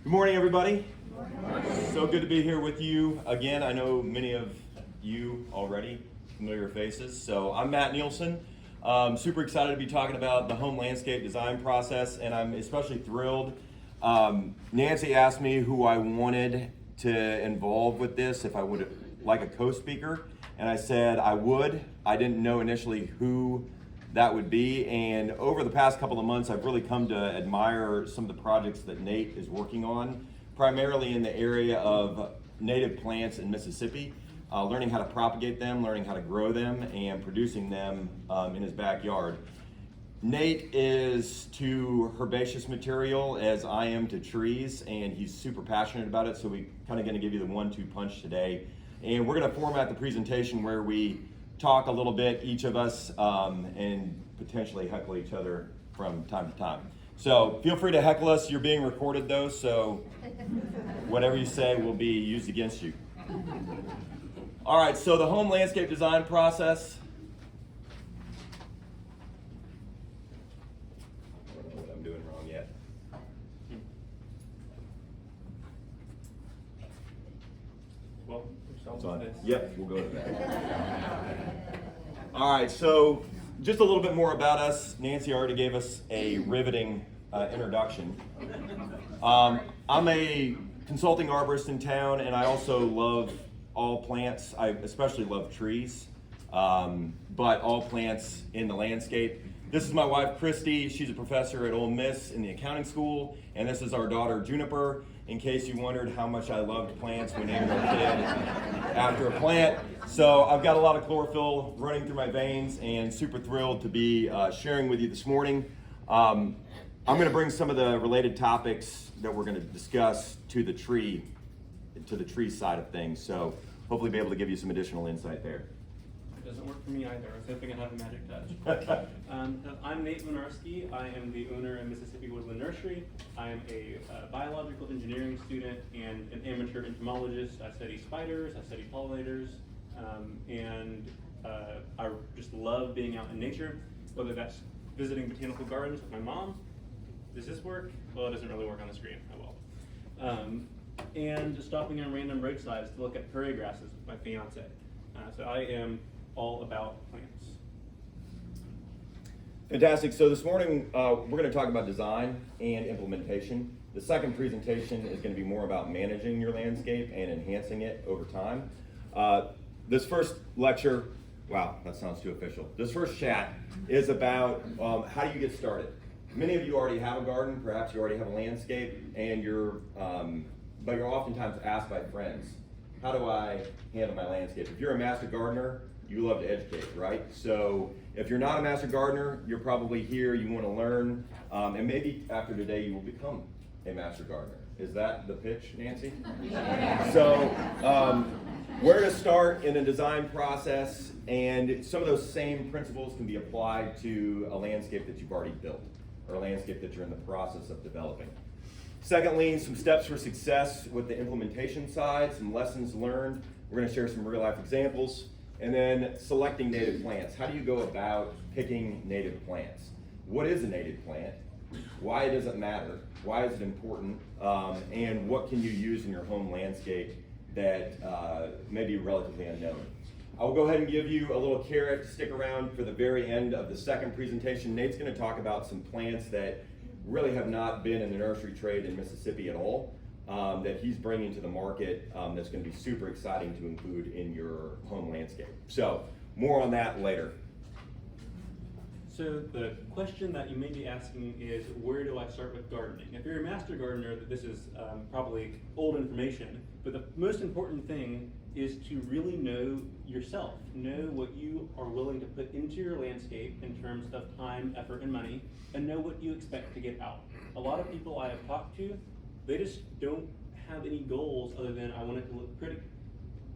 Good morning, everybody. So good to be here with you again. I know many of you already, familiar faces. So I'm Matt Nielson. Super excited to be talking about the home landscape design process, and I'm especially thrilled. Nancy asked me who I wanted to involve with this, if I would like a co-speaker, and I said I would. I didn't know initially who that would be, and over the past couple of months I've really come to admire some of the projects that Nate is working on, primarily in the area of native plants in Mississippi, learning how to propagate them, learning how to grow them, and producing them in his backyard. Nate is to herbaceous material as I am to trees, and he's super passionate about it, so we're kind of going to give you the 1-2 punch today. And we're going to format the presentation where we talk a little bit, each of us, and potentially heckle each other from time to time. So feel free to heckle us. You're being recorded though, so whatever you say will be used against you. All right, so the home landscape design process. I don't know what I'm doing wrong yet. Well, It's on. Yep, we'll go with that. All right, so just a little bit more about us. Nancy already gave us a riveting introduction. I'm a consulting arborist in town, and I also love all plants. I especially love trees, but all plants in the landscape. This is my wife, Christy. She's a professor at Ole Miss in the accounting school, and this is our daughter, Juniper. In case you wondered how much I loved plants, we named our kid after a plant. So I've got a lot of chlorophyll running through my veins, and super thrilled to be sharing with you this morning. I'm going to bring some of the related topics that we're going to discuss to the tree side of things. So hopefully be able to give you some additional insight there. it doesn't work for me either. I was hoping I'd have a magic touch. I'm Nate Venarske. I am the owner of Mississippi Woodland Nursery. I am a biological engineering student and an amateur entomologist. I study spiders, I study pollinators, and I just love being out in nature, whether that's visiting botanical gardens with my mom. Does this work? Well, it doesn't really work on the screen. Oh well. And just stopping on random roadsides to look at prairie grasses with my fiance. So I am all about plants. Fantastic. So this morning we're going to talk about design and implementation. The second presentation is going to be more about managing your landscape and enhancing it over time. This first lecture, wow, that sounds too official. This first chat is about how do you get started. Many of you already have a garden, perhaps you already have a landscape, and but you're oftentimes asked by friends, how do I handle my landscape? If you're a master gardener, you love to educate, right? So if you're not a master gardener, you're probably here, you want to learn, and maybe after today you will become a master gardener. Is that the pitch, Nancy? So where to start in the design process, and some of those same principles can be applied to a landscape that you've already built, or a landscape that you're in the process of developing. Secondly, some steps for success with the implementation side, some lessons learned. We're going to share some real life examples. And then selecting native plants. How do you go about picking native plants? What is a native plant? Why does it matter? Why is it important? And what can you use in your home landscape that may be relatively unknown? I'll go ahead and give you a little carrot. Stick around for the very end of the second presentation. Nate's going to talk about some plants that really have not been in the nursery trade in Mississippi at all, that he's bringing to the market that's going to be super exciting to include in your home landscape. So more on that later. So the question that you may be asking is, where do I start with gardening? If you're a master gardener, this is probably old information, but the most important thing is to really know yourself, know what you are willing to put into your landscape in terms of time, effort, and money, and know what you expect to get out. A lot of people I have talked to, they just don't have any goals other than I want it to look pretty,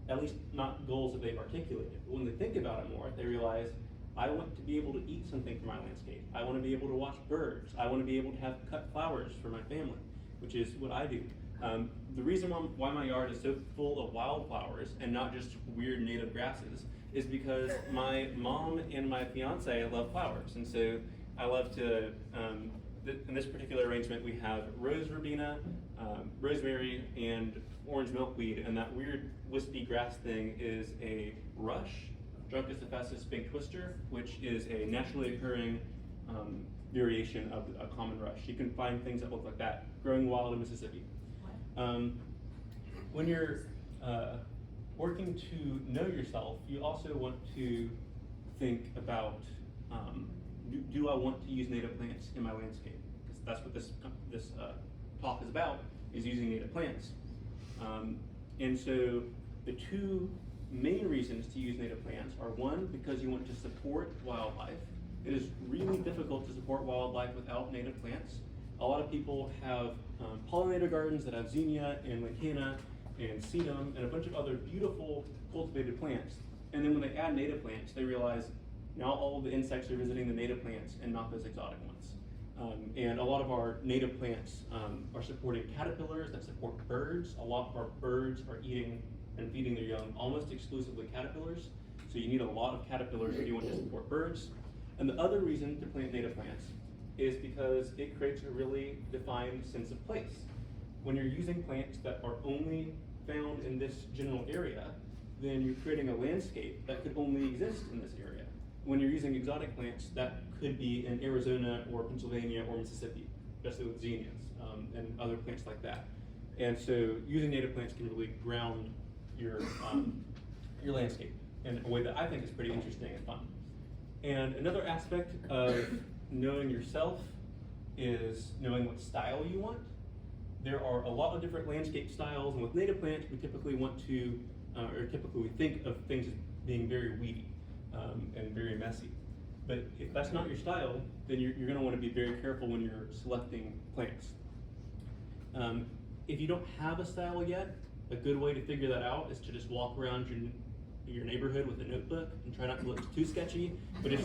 at least not goals that they've articulated. But when they think about it more, they realize, I want to be able to eat something for my landscape. I want to be able to watch birds. I want to be able to have cut flowers for my family, which is what I do. The reason why my yard is so full of wildflowers and not just weird native grasses is because my mom and my fiance love flowers, and so I love to in this particular arrangement, we have rose verbena, rosemary, and orange milkweed, and that weird wispy grass thing is a rush, Druncus ephesus pink twister, which is a naturally occurring variation of a common rush. You can find things that look like that growing wild in Mississippi. When you're working to know yourself, you also want to think about, do I want to use native plants in my landscape? Because that's what this talk is about, is using native plants. And so the two main reasons to use native plants are, one, because you want to support wildlife. It is really difficult to support wildlife without native plants. A lot of people have pollinator gardens that have zinnia and leucaena and sedum and a bunch of other beautiful cultivated plants. And then when they add native plants, they realize now all of the insects are visiting the native plants and not those exotic ones. And a lot of our native plants are supporting caterpillars that support birds. A lot of our birds are eating and feeding their young almost exclusively caterpillars. So you need a lot of caterpillars if you want to support birds. And the other reason to plant native plants is because it creates a really defined sense of place. When you're using plants that are only found in this general area, then you're creating a landscape that could only exist in this area. When you're using exotic plants, that could be in Arizona or Pennsylvania or Mississippi, especially with zinnias and other plants like that. And so using native plants can really ground your landscape in a way that I think is pretty interesting and fun. And another aspect of knowing yourself is knowing what style you want. There are a lot of different landscape styles, and with native plants, we typically want to, or typically we think of things as being very weedy and very messy. But if that's not your style, then you're going to want to be very careful when you're selecting plants. If you don't have a style yet, a good way to figure that out is to just walk around your neighborhood with a notebook and try not to look too sketchy, but just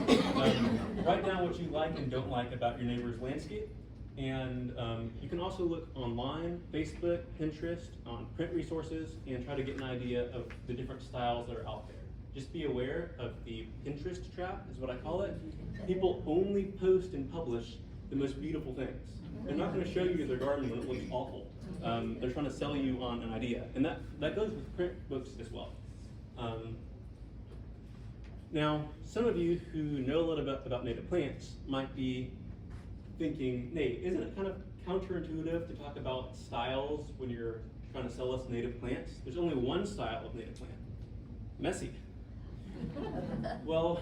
write down what you like and don't like about your neighbor's landscape. And you can also look online, Facebook, Pinterest, on print resources, and try to get an idea of the different styles that are out there. Just be aware of the Pinterest trap, is what I call it. People only post and publish the most beautiful things. They're not going to show you their garden when it looks awful. They're trying to sell you on an idea. And that goes with print books as well. Now, some of you who know a little bit about native plants might be thinking, Nate, isn't it kind of counterintuitive to talk about styles when you're trying to sell us native plants? There's only one style of native plant, messy. Well,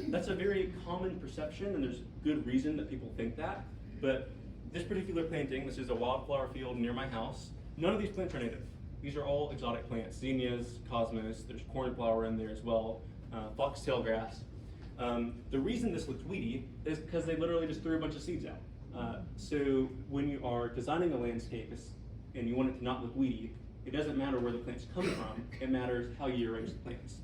that's a very common perception, and there's good reason that people think that. But this particular planting, this is a wildflower field near my house. None of these plants are native. These are all exotic plants, zinnias, cosmos, there's cornflower in there as well, foxtail grass. The reason this looks weedy is because they literally just threw a bunch of seeds out. So when you are designing a landscape and you want it to not look weedy, it doesn't matter where the plants come from, it matters how you arrange the plants.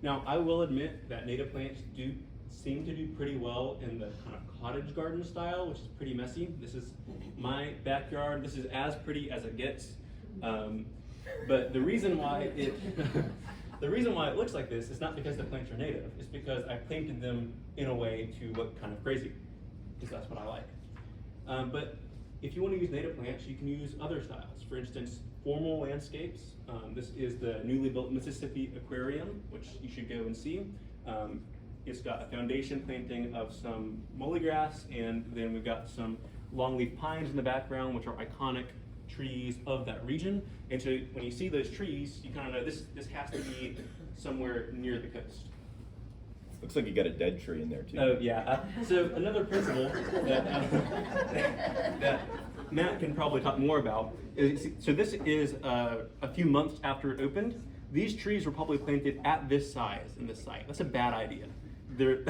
Now, I will admit that native plants do seem to do pretty well in the kind of cottage garden style, which is pretty messy. This is my backyard. This is as pretty as it gets. But the reason why it looks like this is not because the plants are native. It's because I planted them in a way to look kind of crazy, because that's what I like. But if you want to use native plants, you can use other styles. For instance, formal landscapes. This is the newly built Mississippi Aquarium, which you should go and see. It's got a foundation planting of some mulligrass, and then we've got some longleaf pines in the background, which are iconic trees of that region. And so when you see those trees, you kind of know this has to be somewhere near the coast. Looks like you got a dead tree in there too. Oh yeah. So another principle that Matt can probably talk more about is, so this is a few months after it opened. These trees were probably planted at this size in this site. That's a bad idea. You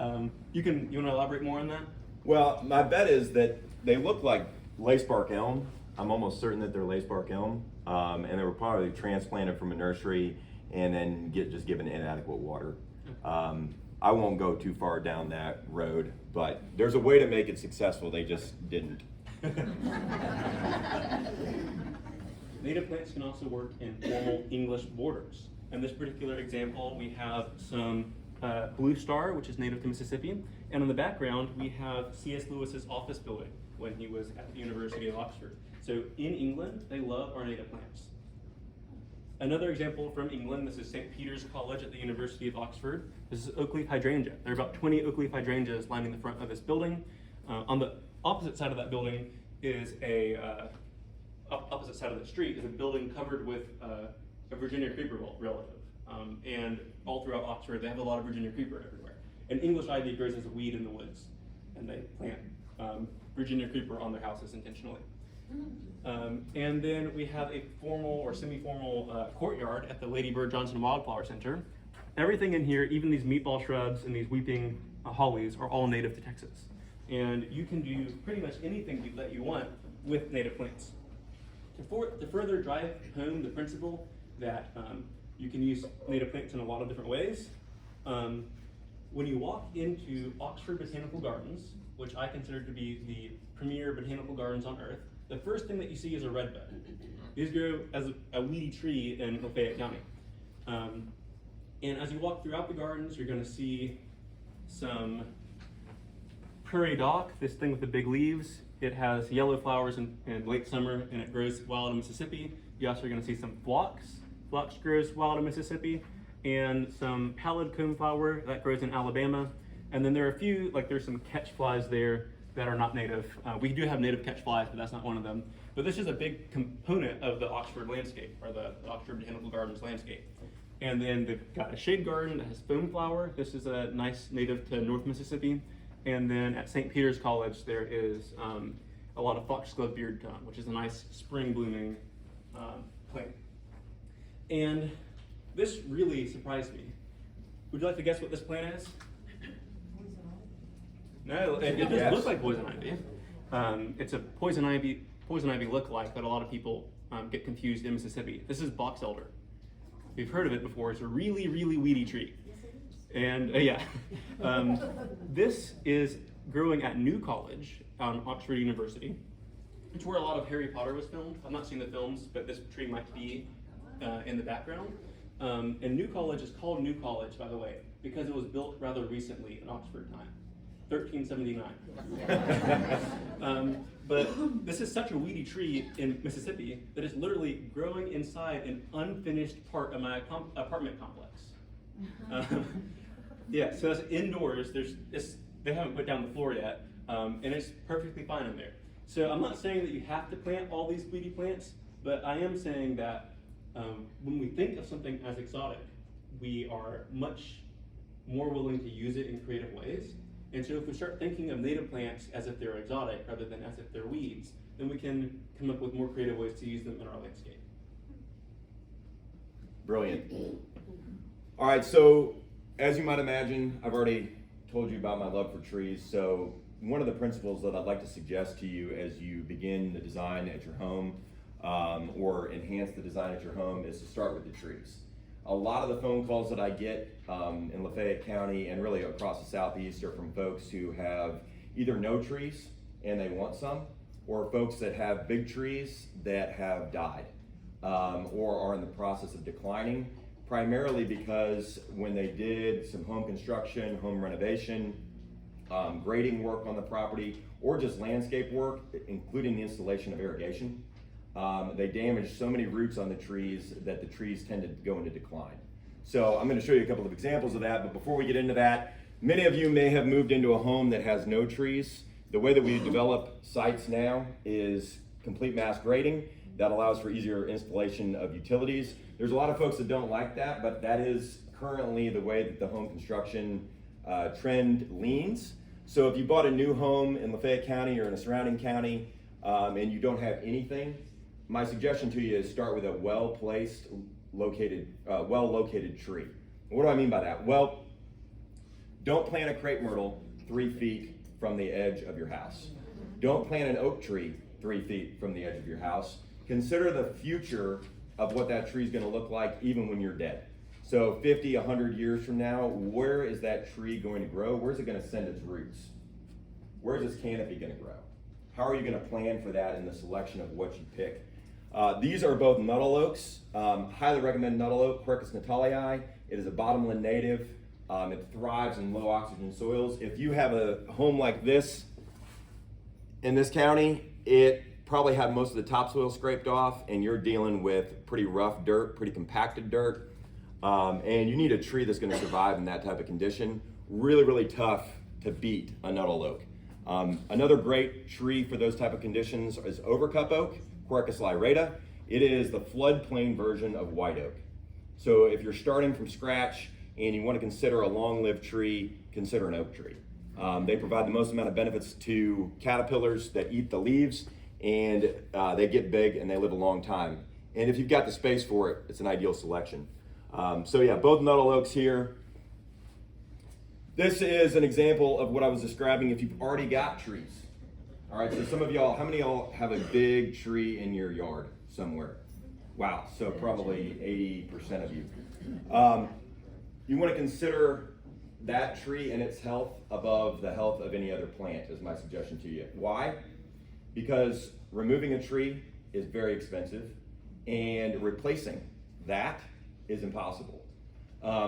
want to elaborate more on that? Well, my bet is that they look like lacebark elm. I'm almost certain that they're lacebark elm, and they were probably transplanted from a nursery and then just given inadequate water. I won't go too far down that road, but there's a way to make it successful. They just didn't. Native plants can also work in formal English borders. In this particular example, we have some blue star, which is native to Mississippi, And in the background, we have C.S. Lewis's office building when he was at the University of Oxford. So in England, they love our native plants. Another example from England, this is St. Peter's College at the University of Oxford. This is oak leaf hydrangea. There are about 20 oak leaf hydrangeas lining the front of this building. On the opposite side of that building is opposite side of the street is a building covered with a Virginia creeper relative. And all throughout Oxford, they have a lot of Virginia creeper everywhere. And English ivy grows as a weed in the woods, and they plant Virginia creeper on their houses intentionally. And then we have a formal or semi-formal courtyard at the Lady Bird Johnson Wildflower Center. Everything in here, even these meatball shrubs and these weeping hollies, are all native to Texas. And you can do pretty much anything that you want with native plants. To further drive home the principle that you can use native plants in a lot of different ways, when you walk into Oxford Botanical Gardens, which I consider to be the premier botanical gardens on earth, the first thing that you see is a redbud. These grow as a weedy tree in Lafayette County. And as you walk throughout the gardens, you're going to see some prairie dock, this thing with the big leaves. It has yellow flowers in late summer, and it grows wild in Mississippi. You also are going to see some phlox. Phlox grows wild in Mississippi, and some pallid coneflower that grows in Alabama. And then there are a few, there's some catch flies there that are not native. We do have native catch flies, but that's not one of them. But this is a big component of the Oxford landscape, or the Oxford Botanical Gardens landscape. And then they've got a shade garden that has foam flower. This is a nice native to North Mississippi. And then at St. Peter's College, there is a lot of foxglove beard tongue, which is a nice spring blooming plant. And this really surprised me. Would you like to guess what this plant is? No, it doesn't look like poison ivy. It's a poison ivy lookalike that a lot of people get confused in Mississippi. This is box elder. If you've heard of it before, it's a really, really weedy tree. And this is growing at New College on Oxford University. It's where a lot of Harry Potter was filmed. I've not seen the films, but this tree might be in the background. And New College is called New College, by the way, because it was built rather recently in Oxford time, 1379. But this is such a weedy tree in Mississippi that it's literally growing inside an unfinished part of my apartment complex. Yeah, so it's indoors. They haven't put down the floor yet, and it's perfectly fine in there. So I'm not saying that you have to plant all these weedy plants, but I am saying that when we think of something as exotic, we are much more willing to use it in creative ways. And so if we start thinking of native plants as if they're exotic rather than as if they're weeds, then we can come up with more creative ways to use them in our landscape. Brilliant. All right, so as you might imagine, I've already told you about my love for trees. So one of the principles that I'd like to suggest to you as you begin the design at your home or enhance the design at your home is to start with the trees. A lot of the phone calls that I get in Lafayette County and really across the Southeast are from folks who have either no trees and they want some, or folks that have big trees that have died or are in the process of declining, primarily because when they did some home construction, home renovation, grading work on the property, or just landscape work, including the installation of irrigation, they damaged so many roots on the trees that the trees tend to go into decline. So I'm going to show you a couple of examples of that, but before we get into that, many of you may have moved into a home that has no trees. The way that we develop sites now is complete mass grading. That allows for easier installation of utilities. There's a lot of folks that don't like that, but that is currently the way that the home construction trend leans. So if you bought a new home in Lafayette County or in a surrounding county and you don't have anything, my suggestion to you is start with a well-located tree. What do I mean by that? Well, don't plant a crepe myrtle 3 feet from the edge of your house. Don't plant an oak tree 3 feet from the edge of your house. Consider the future of what that tree is going to look like even when you're dead. So 50, 100 years from now, where is that tree going to grow? Where's it going to send its roots? Where's its canopy going to grow? How are you going to plan for that in the selection of what you pick? These are both Nuttall oaks. Highly recommend Nuttall oak, Quercus natalii. It is a bottomland native. It thrives in low oxygen soils. If you have a home like this in this county, it probably had most of the topsoil scraped off, and you're dealing with pretty rough dirt, pretty compacted dirt. And you need a tree that's gonna survive in that type of condition. Really, really tough to beat a nuttall oak. Another great tree for those type of conditions is overcup oak, Quercus lyrata. It is the floodplain version of white oak. So if you're starting from scratch and you want to consider a long-lived tree, consider an oak tree. They provide the most amount of benefits to caterpillars that eat the leaves, and they get big and they live a long time. And if you've got the space for it, it's an ideal selection. So yeah, both nuttall oaks here. This is an example of what I was describing if you've already got trees. All right, so some of y'all, how many of y'all have a big tree in your yard somewhere? Wow, so probably 80% of you. You want to consider that tree and its health above the health of any other plant is my suggestion to you. Why? Because removing a tree is very expensive and replacing that is impossible.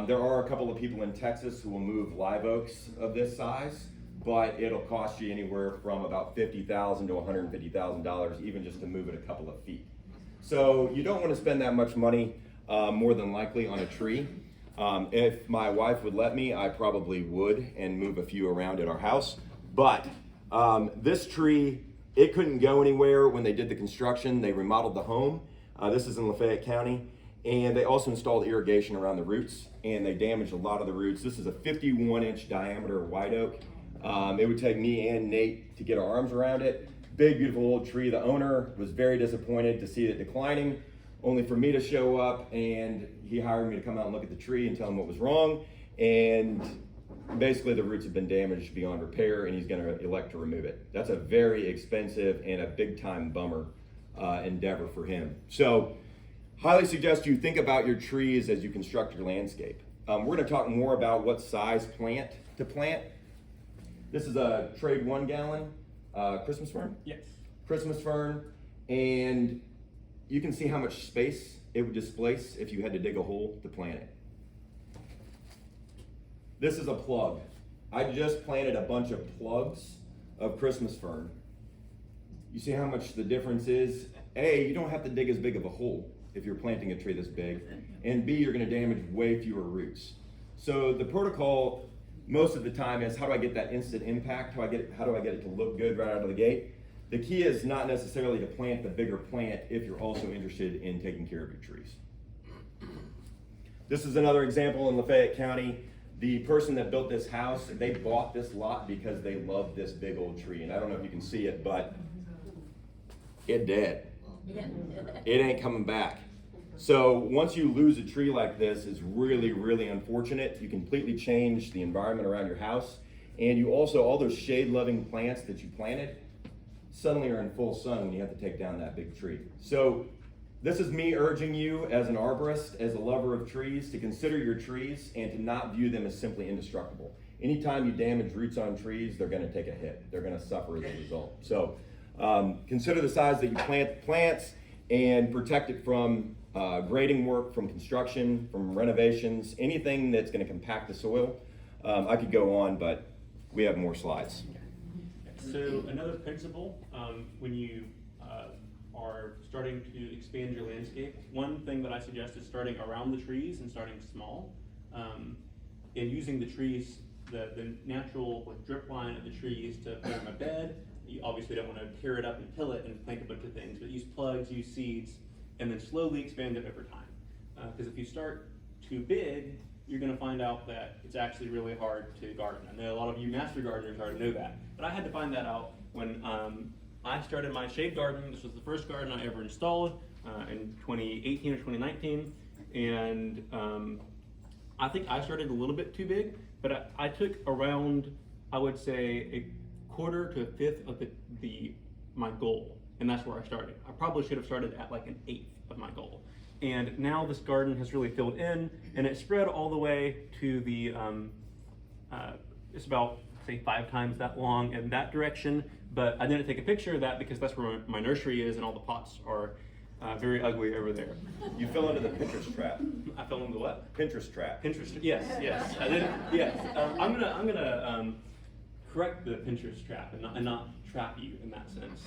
There are a couple of people in Texas who will move live oaks of this size, but it'll cost you anywhere from about $50,000 to $150,000 even just to move it a couple of feet. So you don't want to spend that much money more than likely on a tree. If my wife would let me, I probably would and move a few around at our house. But this tree, it couldn't go anywhere when they did the construction. They remodeled the home. This is in Lafayette County. And they also installed irrigation around the roots, and they damaged a lot of the roots. This is a 51-inch diameter white oak. It would take me and Nate to get our arms around it. Big, beautiful old tree. The owner was very disappointed to see it declining, only for me to show up, and he hired me to come out and look at the tree and tell him what was wrong. And basically the roots have been damaged beyond repair, and he's gonna elect to remove it. That's a very expensive and a big time bummer endeavor for him. So highly suggest you think about your trees as you construct your landscape. We're gonna talk more about what size plant to plant. This is a trade 1 gallon Christmas fern? Yes. Christmas fern, and you can see how much space it would displace if you had to dig a hole to plant it. This is a plug. I just planted a bunch of plugs of Christmas fern. You see how much the difference is? A, you don't have to dig as big of a hole if you're planting a tree this big, and B, you're gonna damage way fewer roots. So the protocol most of the time is, how do I get that instant impact? How do I get it to look good right out of the gate? The key is not necessarily to plant the bigger plant if you're also interested in taking care of your trees. This is another example in Lafayette County. The person that built this house, they bought this lot because they loved this big old tree. And I don't know if you can see it, but it dead. It ain't coming back. So once you lose a tree like this, it's really, really unfortunate. You completely change the environment around your house. And you also, all those shade-loving plants that you planted suddenly are in full sun when you have to take down that big tree. So this is me urging you as an arborist, as a lover of trees, to consider your trees and to not view them as simply indestructible. Anytime you damage roots on trees, they're gonna take a hit. They're gonna suffer as a result. So consider the size that you plant the plants and protect it from grading work, from construction, from renovations, anything that's gonna compact the soil. I could go on, but we have more slides. So another principle, when you are starting to expand your landscape, one thing that I suggest is starting around the trees and starting small, and using the trees, the natural drip line of the trees to form a bed. You obviously don't want to tear it up and till it and plant a bunch of things, but use plugs, use seeds, and then slowly expand it over time. Because if you start too big, you're going to find out that it's actually really hard to garden. I know a lot of you master gardeners already know that, but I had to find that out when I started my shade garden. This was the first garden I ever installed in 2018 or 2019, and I think I started a little bit too big, but I took around, I would say, a quarter to a fifth of my goal, and that's where I started. I probably should have started at like an eighth of my goal. And now this garden has really filled in, and it spread all the way to the, it's about, say, 5 times that long in that direction, but I didn't take a picture of that because that's where my nursery is and all the pots are very ugly over there. You fell into the Pinterest trap. I fell into what? Pinterest trap. Pinterest. Yes. I did. Yes. I'm gonna correct the Pinterest trap and not trap you in that sense.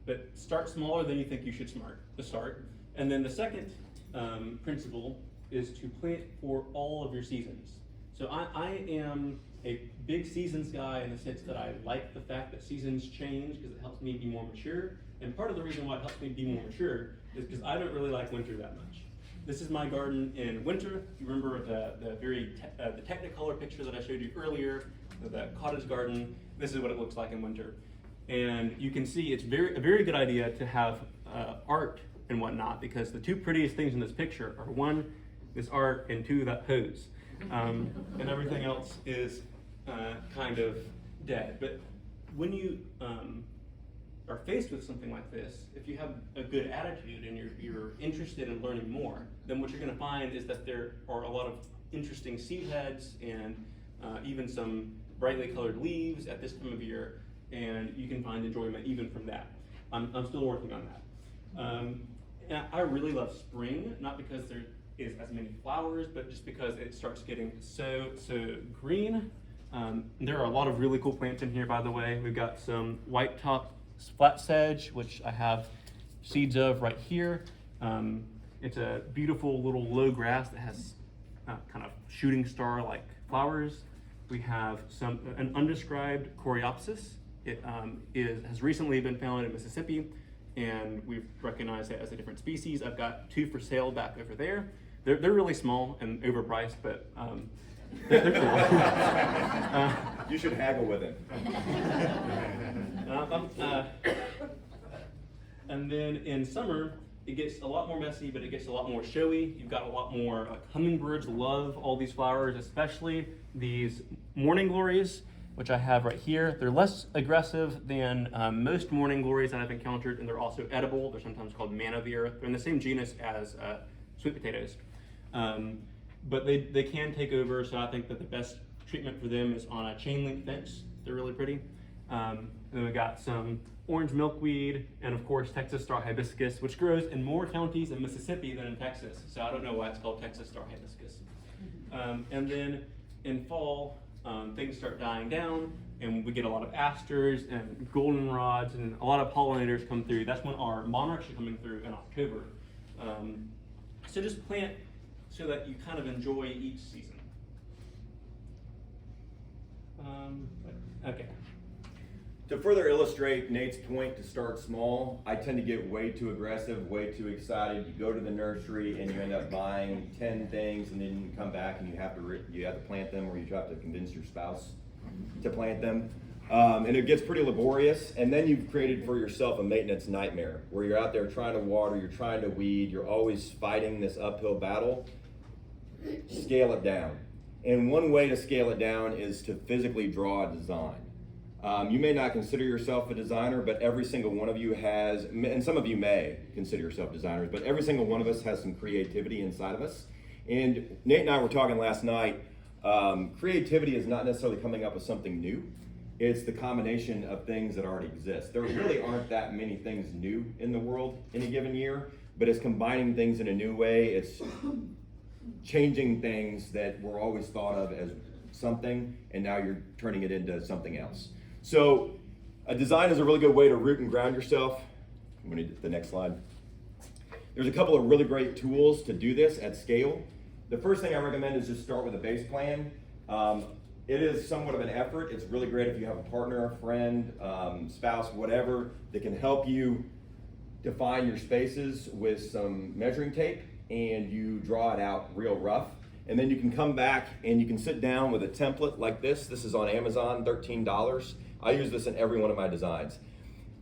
But start smaller than you think you should start. And then the second principle is to plant for all of your seasons. So I am a big seasons guy in the sense that I like the fact that seasons change because it helps me be more mature. And part of the reason why it helps me be more mature is because I don't really like winter that much. This is my garden in winter. You remember the the Technicolor picture that I showed you earlier, the cottage garden. This is what it looks like in winter. And you can see it's a very good idea to have art and whatnot, because the two prettiest things in this picture are, one, this art, and two, that pose. And everything else is kind of dead. But when you are faced with something like this, if you have a good attitude and you're interested in learning more, then what you're going to find is that there are a lot of interesting seed heads and even some brightly colored leaves at this time of year, and you can find enjoyment even from that. I'm still working on that. And I really love spring, not because there is as many flowers, but just because it starts getting so green. There are a lot of really cool plants in here, by the way. We've got some white top flat sedge, which I have seeds of right here. It's a beautiful little low grass that has kind of shooting star like flowers. We have an undescribed coreopsis. It has recently been found in Mississippi, and we've recognized it as a different species. I've got two for sale back over there. They're really small and overpriced, but they're cool. You should haggle with him. And then in summer, it gets a lot more messy, but it gets a lot more showy. You've got a lot more hummingbirds love all these flowers, especially these morning glories, which I have right here. They're less aggressive than most morning glories that I've encountered, and they're also edible. They're sometimes called man of the earth. They're in the same genus as sweet potatoes. But they can take over, so I think that the best treatment for them is on a chain link fence. They're really pretty. And then we've got some orange milkweed, and of course Texas star hibiscus, which grows in more counties in Mississippi than in Texas. So I don't know why it's called Texas star hibiscus. And then in fall, things start dying down, and we get a lot of asters and goldenrods, and a lot of pollinators come through. That's when our monarchs are coming through in October. So just plant so that you kind of enjoy each season. Okay. To further illustrate Nate's point to start small, I tend to get way too aggressive, way too excited. You go to the nursery and you end up buying 10 things, and then you come back and you have to plant them, or you have to convince your spouse to plant them. And it gets pretty laborious, and then you've created for yourself a maintenance nightmare where you're out there trying to water, you're trying to weed, you're always fighting this uphill battle. Scale it down. And one way to scale it down is to physically draw a design. You may not consider yourself a designer, but every single one of you has, and some of you may consider yourself designers, but every single one of us has some creativity inside of us. And Nate and I were talking last night, creativity is not necessarily coming up with something new. It's the combination of things that already exist. There really aren't that many things new in the world in a given year, but it's combining things in a new way. It's changing things that were always thought of as something, and now you're turning it into something else. So a design is a really good way to root and ground yourself. We need the next slide. There's a couple of really great tools to do this at scale. The first thing I recommend is just start with a base plan. It is somewhat of an effort. It's really great if you have a partner, a friend, spouse, whatever, that can help you define your spaces with some measuring tape, and you draw it out real rough. And then you can come back and you can sit down with a template like this. This is on Amazon, $13. I use this in every one of my designs.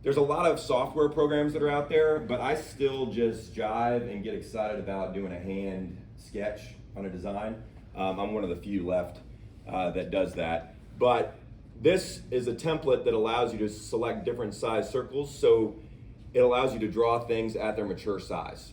There's a lot of software programs that are out there, but I still just jive and get excited about doing a hand sketch on a design. I'm one of the few left that does that. But this is a template that allows you to select different size circles, so it allows you to draw things at their mature size.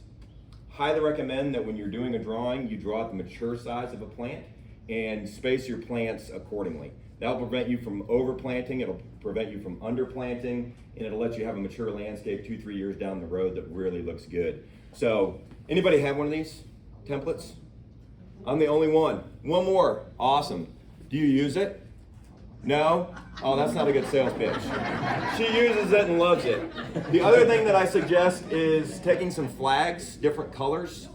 Highly recommend that when you're doing a drawing, you draw at the mature size of a plant and space your plants accordingly. That'll prevent you from overplanting, it'll prevent you from underplanting, and it'll let you have a mature landscape 2-3 years down the road that really looks good. So, anybody have one of these templates? I'm the only one. One more. Awesome. Do you use it? No? Oh, that's not a good sales pitch. She uses it and loves it. The other thing that I suggest is taking some flags, different colors.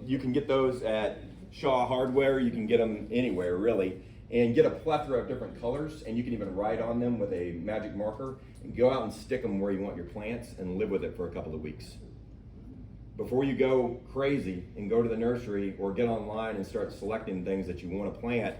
You can get those at Shaw Hardware. You can get them anywhere, really. And get a plethora of different colors, and you can even write on them with a magic marker and go out and stick them where you want your plants and live with it for a couple of weeks. Before you go crazy and go to the nursery or get online and start selecting things that you want to plant,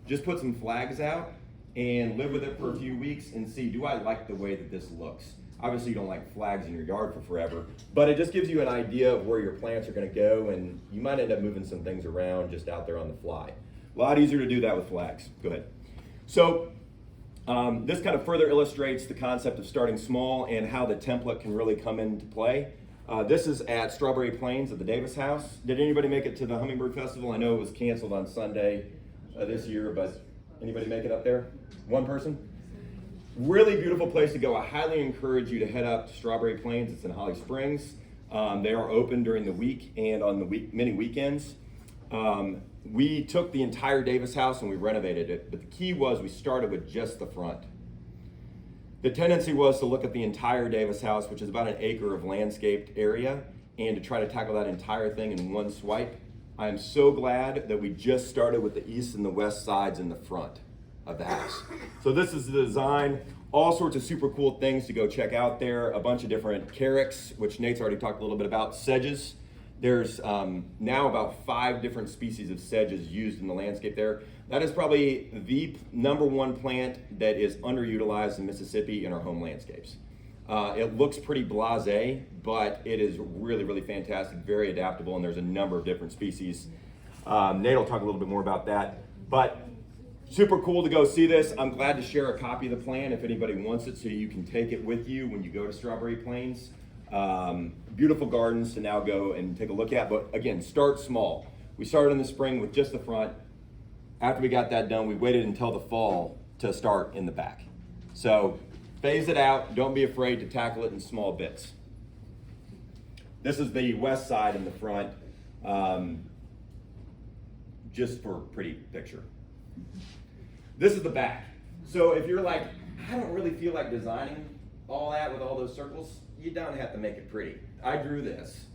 just put some flags out and live with it for a few weeks and see, do I like the way that this looks? Obviously you don't like flags in your yard for forever, but it just gives you an idea of where your plants are going to go, and you might end up moving some things around just out there on the fly. A lot easier to do that with flags. Go ahead. So this kind of further illustrates the concept of starting small and how the template can really come into play. This is at Strawberry Plains at the Davis House. Did anybody make it to the Hummingbird Festival? I know it was canceled on Sunday this year, but anybody make it up there? One person? Really beautiful place to go. I highly encourage you to head up to Strawberry Plains. It's in Holly Springs. They are open during the week and on the many weekends. We took the entire Davis House and we renovated it, but the key was we started with just the front. The tendency was to look at the entire Davis House, which is about an acre of landscaped area, and to try to tackle that entire thing in one swipe. I am so glad that we just started with the east and the west sides in the front of the house. So this is the design, all sorts of super cool things to go check out there, a bunch of different carex, which Nate's already talked a little bit about, sedges. There's now about 5 different species of sedges used in the landscape there. That is probably the #1 plant that is underutilized in Mississippi in our home landscapes. It looks pretty blasé, but it is really, really fantastic, very adaptable, and there's a number of different species. Nate will talk a little bit more about that, but super cool to go see this. I'm glad to share a copy of the plan if anybody wants it, so you can take it with you when you go to Strawberry Plains. Beautiful gardens to now go and take a look at, but again, start small. We started in the spring with just the front. After we got that done, we waited until the fall to start in the back. So phase it out, don't be afraid to tackle it in small bits. This is the west side in the front, just for a pretty picture. This is the back. So if you're like, I don't really feel like designing all that with all those circles, you don't have to make it pretty. I drew this,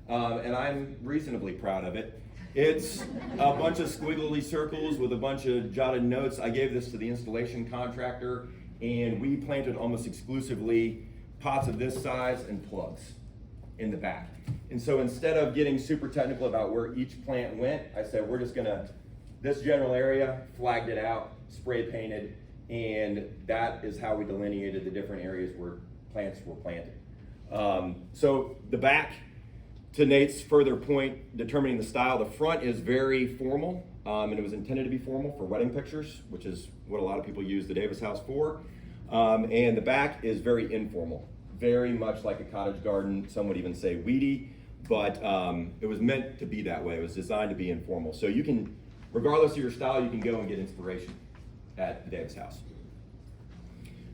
and I'm reasonably proud of it. It's a bunch of squiggly circles with a bunch of jotted notes. I gave this to the installation contractor, and we planted almost exclusively pots of this size and plugs in the back. And so instead of getting super technical about where each plant went, I said we're just gonna, this general area, flagged it out, spray painted, and that is how we delineated the different areas where plants were planted. So the back, to Nate's further point, determining the style, the front is very formal, and it was intended to be formal for wedding pictures, which is what a lot of people use the Davis House for. And the back is very informal, very much like a cottage garden. Some would even say weedy, but it was meant to be that way. It was designed to be informal. So you can, regardless of your style, you can go and get inspiration at the Davis House.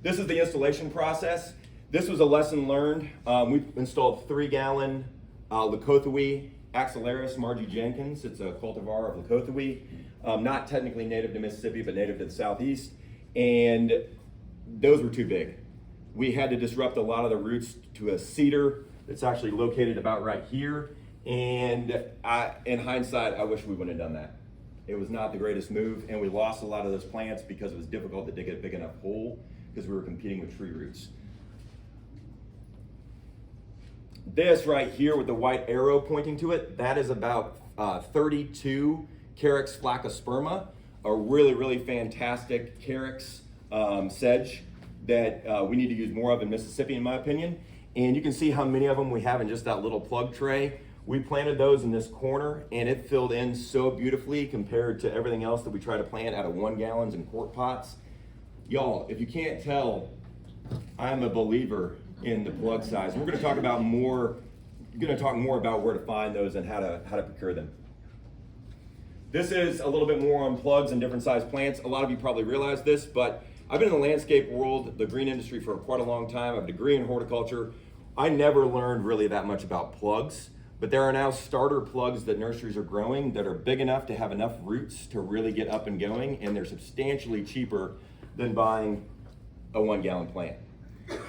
This is the installation process. This was a lesson learned. We installed 3-gallon Leucothawee axillaris Margie Jenkins. It's a cultivar of Leucothawee, not technically native to Mississippi, but native to the southeast. And those were too big. We had to disrupt a lot of the roots to a cedar that's actually located about right here. And in hindsight, I wish we wouldn't have done that. It was not the greatest move, and we lost a lot of those plants because it was difficult to dig a big enough hole because we were competing with tree roots. This right here with the white arrow pointing to it, that is about 32 Carex flacosperma, a really, really fantastic Carex sedge that we need to use more of in Mississippi, in my opinion. And you can see how many of them we have in just that little plug tray. We planted those in this corner, and it filled in so beautifully compared to everything else that we try to plant out of 1 gallons and quart pots. Y'all, if you can't tell, I'm a believer in the plug size. We're going to talk about more. Going to talk more about where to find those and how to procure them. This is a little bit more on plugs and different size plants. A lot of you probably realize this, but I've been in the landscape world, the green industry, for quite a long time. I have a degree in horticulture. I never learned really that much about plugs, but there are now starter plugs that nurseries are growing that are big enough to have enough roots to really get up and going, and they're substantially cheaper than buying a 1 gallon plant.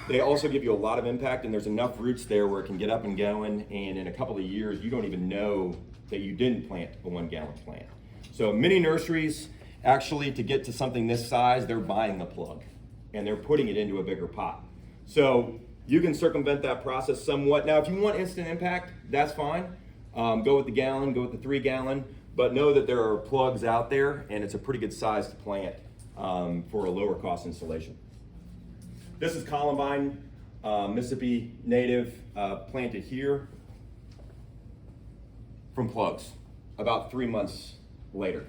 They also give you a lot of impact, and there's enough roots there where it can get up and going, and in a couple of years, you don't even know that you didn't plant a 1 gallon plant. So many nurseries, actually, to get to something this size, they're buying the plug, and they're putting it into a bigger pot. So you can circumvent that process somewhat. Now, if you want instant impact, that's fine. Go with the gallon, go with the 3 gallon, but know that there are plugs out there, and it's a pretty good sized plant for a lower cost installation. This is Columbine, Mississippi native, planted here from plugs about 3 months later.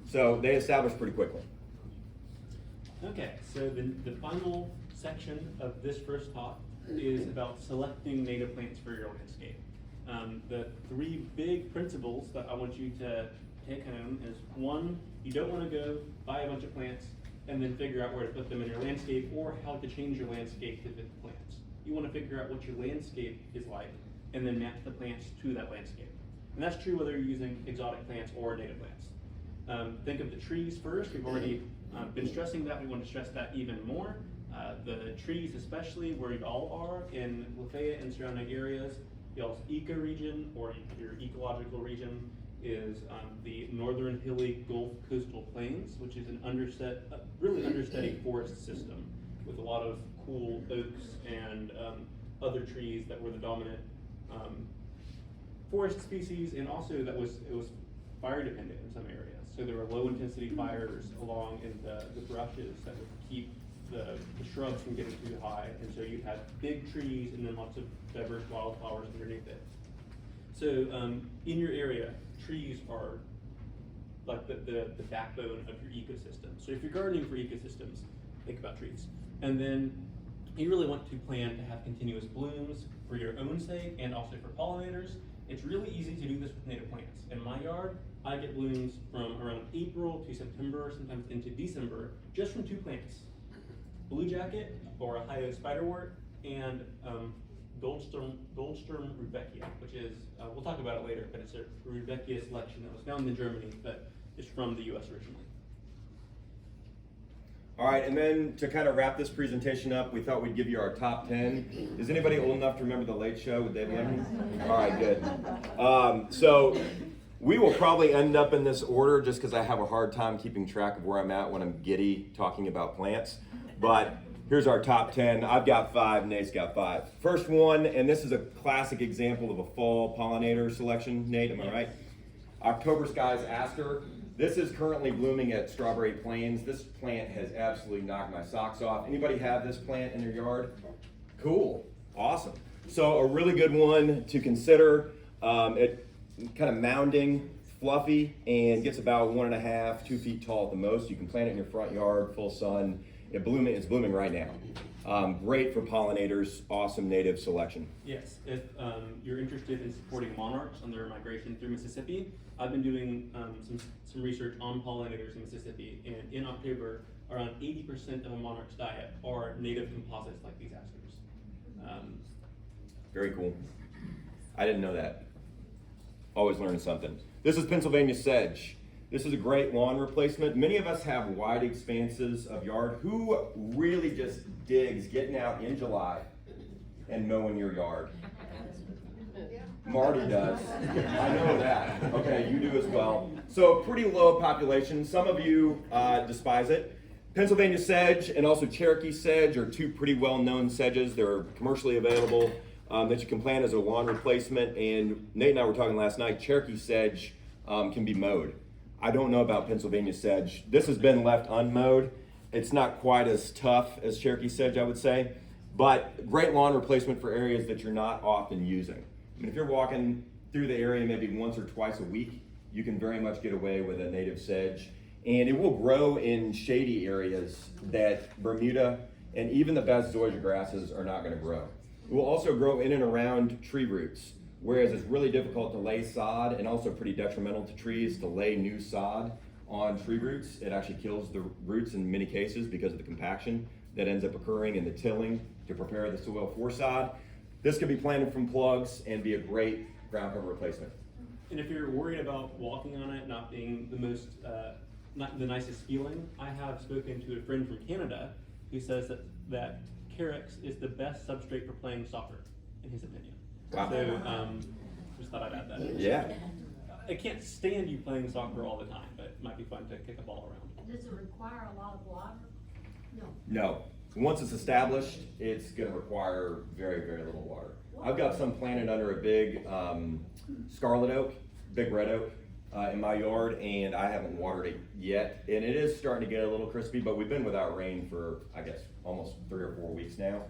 So they established pretty quickly. Okay, so the final section of this first talk is about selecting native plants for your landscape. The 3 big principles that I want you to take home is 1, you don't want to go buy a bunch of plants and then figure out where to put them in your landscape or how to change your landscape to fit the plants. You want to figure out what your landscape is like and then match the plants to that landscape. And that's true whether you're using exotic plants or native plants. Think of the trees first. We've already been stressing that. We want to stress that even more. The trees, especially where you all are in Lafayette and surrounding areas, y'all's ecoregion or your ecological region is the northern hilly Gulf coastal plains, which is an really understudied forest system with a lot of cool oaks and other trees that were the dominant forest species, and also it was fire dependent in some areas. So there were low intensity fires along in the brushes that would keep the shrubs from getting too high, and so you had big trees and then lots of diverse wildflowers underneath it. So in your area, trees are like the backbone of your ecosystem. So if you're gardening for ecosystems, think about trees. And then you really want to plan to have continuous blooms for your own sake and also for pollinators. It's really easy to do this with native plants. In my yard, I get blooms from around April to September, sometimes into December, just from 2 plants. Blue jacket, or Ohio spiderwort, and Goldsturm rudbeckia, which is, we'll talk about it later, but it's a rudbeckia selection that was found in Germany, but is from the US originally. All right, and then to kind of wrap this presentation up, we thought we'd give you our top 10. Is anybody old enough to remember The Late Show with Dave Lemony? All right, good. So we will probably end up in this order just because I have a hard time keeping track of where I'm at when I'm giddy talking about plants. But here's our top 10. I've got 5, Nate's got 5. First one, and this is a classic example of a fall pollinator selection. Nate, am I right? October Skies Aster. This is currently blooming at Strawberry Plains. This plant has absolutely knocked my socks off. Anybody have this plant in their yard? Cool, awesome. So a really good one to consider. It kind of mounding, fluffy, and gets about 1.5, 2 feet tall at the most. You can plant it in your front yard, full sun. It's blooming right now. Great for pollinators, awesome native selection. Yes, if you're interested in supporting monarchs on their migration through Mississippi, I've been doing some research on pollinators in Mississippi, and in October, around 80% of a monarch's diet are native composites like these asters. Very cool. I didn't know that. Always learning something. This is Pennsylvania sedge. This is a great lawn replacement. Many of us have wide expanses of yard. Who really just digs getting out in July and mowing your yard? Marty does. I know that. Okay, you do as well. So pretty low population. Some of you despise it. Pennsylvania sedge and also Cherokee sedge are 2 pretty well-known sedges. They're commercially available that you can plant as a lawn replacement. And Nate and I were talking last night, Cherokee sedge can be mowed. I don't know about Pennsylvania sedge. This has been left unmowed. It's not quite as tough as Cherokee sedge, I would say, but great lawn replacement for areas that you're not often using. I mean, if you're walking through the area maybe once or twice a week, you can very much get away with a native sedge. And it will grow in shady areas that Bermuda and even the best zoysia grasses are not going to grow. It will also grow in and around tree roots, whereas it's really difficult to lay sod and also pretty detrimental to trees to lay new sod on tree roots. It actually kills the roots in many cases because of the compaction that ends up occurring in the tilling to prepare the soil for sod. This could be planted from plugs and be a great ground cover replacement. And if you're worried about walking on it not being the most, not the nicest feeling, I have spoken to a friend from Canada who says that Carex is the best substrate for playing soccer, in his opinion. Wow. So, just thought I'd add that in. Yeah. I can't stand you playing soccer all the time, but it might be fun to kick a ball around. Does it require a lot of water? No. No. Once it's established, it's going to require very, very little water. I've got some planted under a big scarlet oak, big red oak in my yard, and I haven't watered it yet. And it is starting to get a little crispy, but we've been without rain for, I guess, almost 3 or 4 weeks now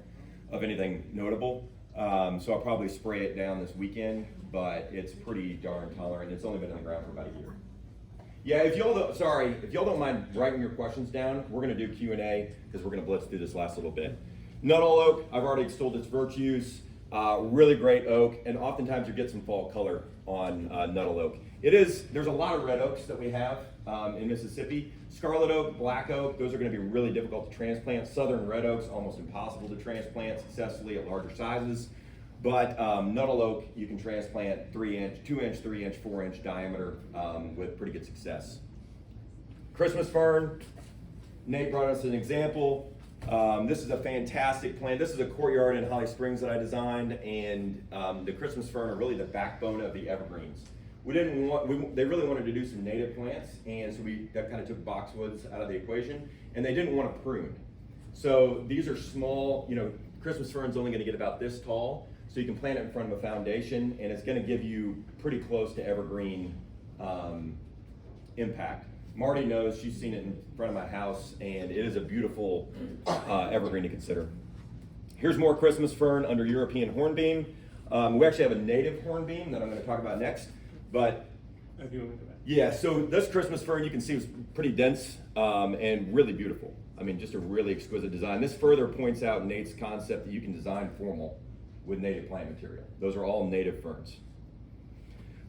of anything notable. So I'll probably spray it down this weekend, but it's pretty darn tolerant. It's only been in the ground for about a year. Yeah, if y'all don't mind writing your questions down, we're gonna do Q&A because we're gonna blitz through this last little bit. Nuttall oak, I've already extolled its virtues. Really great oak, and oftentimes you get some fall color on Nuttall oak. There's a lot of red oaks that we have in Mississippi. Scarlet oak, black oak, those are gonna be really difficult to transplant. Southern red oaks, almost impossible to transplant successfully at larger sizes. But Nuttall oak, you can transplant 3-inch, 2-inch, 3-inch, 4-inch diameter with pretty good success. Christmas fern, Nate brought us an example. This is a fantastic plant. This is a courtyard in Holly Springs that I designed, and the Christmas fern are really the backbone of the evergreens. They really wanted to do some native plants, and so that kind of took boxwoods out of the equation, and they didn't want to prune. So these are small, Christmas fern's only going to get about this tall, so you can plant it in front of a foundation, and it's going to give you pretty close to evergreen impact. Marty knows, she's seen it in front of my house, and it is a beautiful evergreen to consider. Here's more Christmas fern under European hornbeam. We actually have a native hornbeam that I'm going to talk about next, but yeah, so this Christmas fern you can see was pretty dense and really beautiful. I mean, just a really exquisite design. This further points out Nate's concept that you can design formal with native plant material. Those are all native ferns.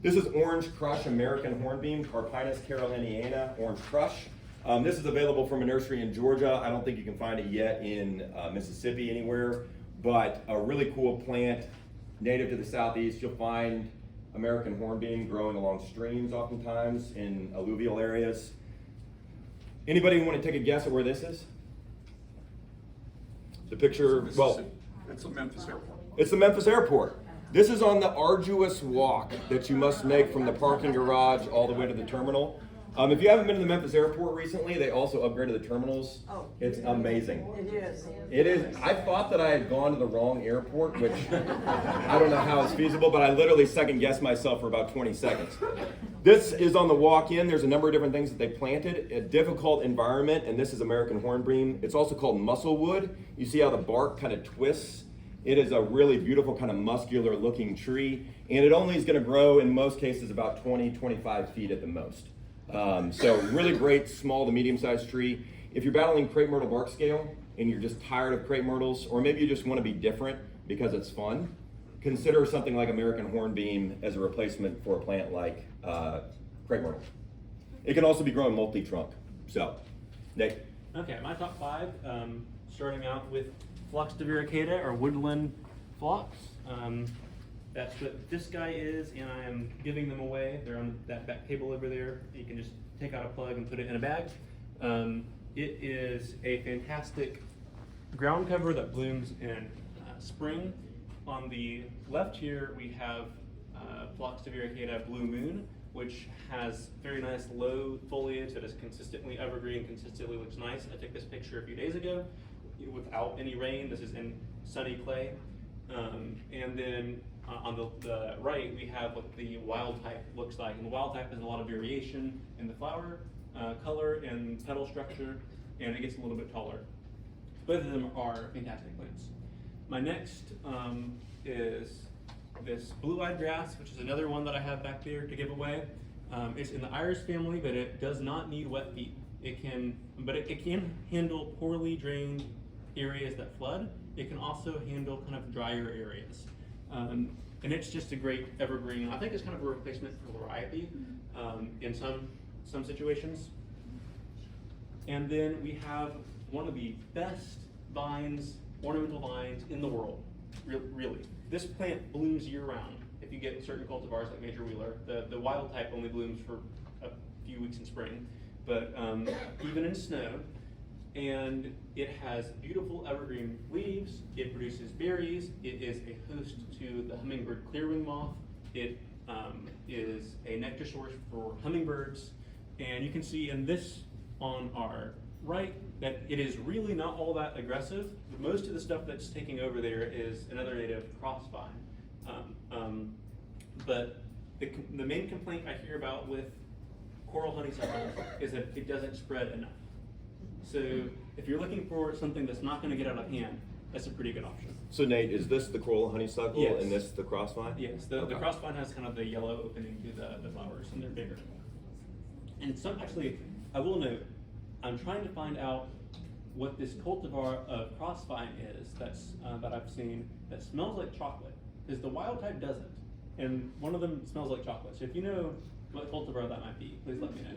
This is Orange Crush American Hornbeam, Carpinus caroliniana Orange Crush. This is available from a nursery in Georgia. I don't think you can find it yet in Mississippi anywhere, but a really cool plant, native to the southeast. You'll find American hornbeam growing along streams oftentimes in alluvial areas. Anybody want to take a guess at where this is? The picture, well, it's the Memphis airport. It's the Memphis airport. This is on the arduous walk that you must make from the parking garage all the way to the terminal. If you haven't been to the Memphis airport recently, they also upgraded the terminals. Oh. It's amazing. It is. It is. I thought that I had gone to the wrong airport, which I don't know how it's feasible, but I literally second guessed myself for about 20 seconds. This is on the walk-in. There's a number of different things that they planted. A difficult environment, and this is American hornbeam. It's also called musclewood. You see how the bark kind of twists? It is a really beautiful kind of muscular looking tree, and it only is going to grow in most cases about 20, 25 feet at the most. So really great small to medium-sized tree. If you're battling crepe myrtle bark scale and you're just tired of crepe myrtles, or maybe you just want to be different because it's fun, consider something like American hornbeam as a replacement for a plant like crepe myrtle. It can also be grown multi-trunk. So, Nick. Okay, my top 5, starting out with Phlox divaricata, or woodland phlox. That's what this guy is, and I am giving them away. They're on that back table over there. You can just take out a plug and put it in a bag. It is a fantastic ground cover that blooms in spring. On the left here, we have Phlox divaricata Blue Moon, which has very nice low foliage that is consistently evergreen, consistently looks nice. I took this picture a few days ago without any rain. This is in sunny clay. And then on the right, we have what the wild type looks like. And the wild type has a lot of variation in the flower color and petal structure, and it gets a little bit taller. Both of them are fantastic plants. My next is this blue-eyed grass, which is another one that I have back there to give away. It's in the iris family, but it does not need wet feet. It can handle poorly drained areas that flood. It can also handle kind of drier areas. And it's just a great evergreen. I think it's kind of a replacement for variety in some situations. And then we have one of the best vines, ornamental vines in the world, really. This plant blooms year round. If you get certain cultivars like Major Wheeler, the wild type only blooms for a few weeks in spring, but even in snow. And it has beautiful evergreen leaves, it produces berries, it is a host to the hummingbird clearwing moth, it is a nectar source for hummingbirds, and you can see in this on our right that it is really not all that aggressive. Most of the stuff that's taking over there is another native crossvine. But the main complaint I hear about with coral honeysuckle is that it doesn't spread enough. So if you're looking for something that's not going to get out of hand, that's a pretty good option. So Nate, is this the coral honeysuckle Yes. and this the crossvine? Yes, the crossvine has kind of the yellow opening to the flowers, and they're bigger. And actually, I will note, I'm trying to find out what this cultivar of crossvine is that I've seen that smells like chocolate, because the wild type doesn't. And one of them smells like chocolate. So if you know what cultivar that might be, please let me know.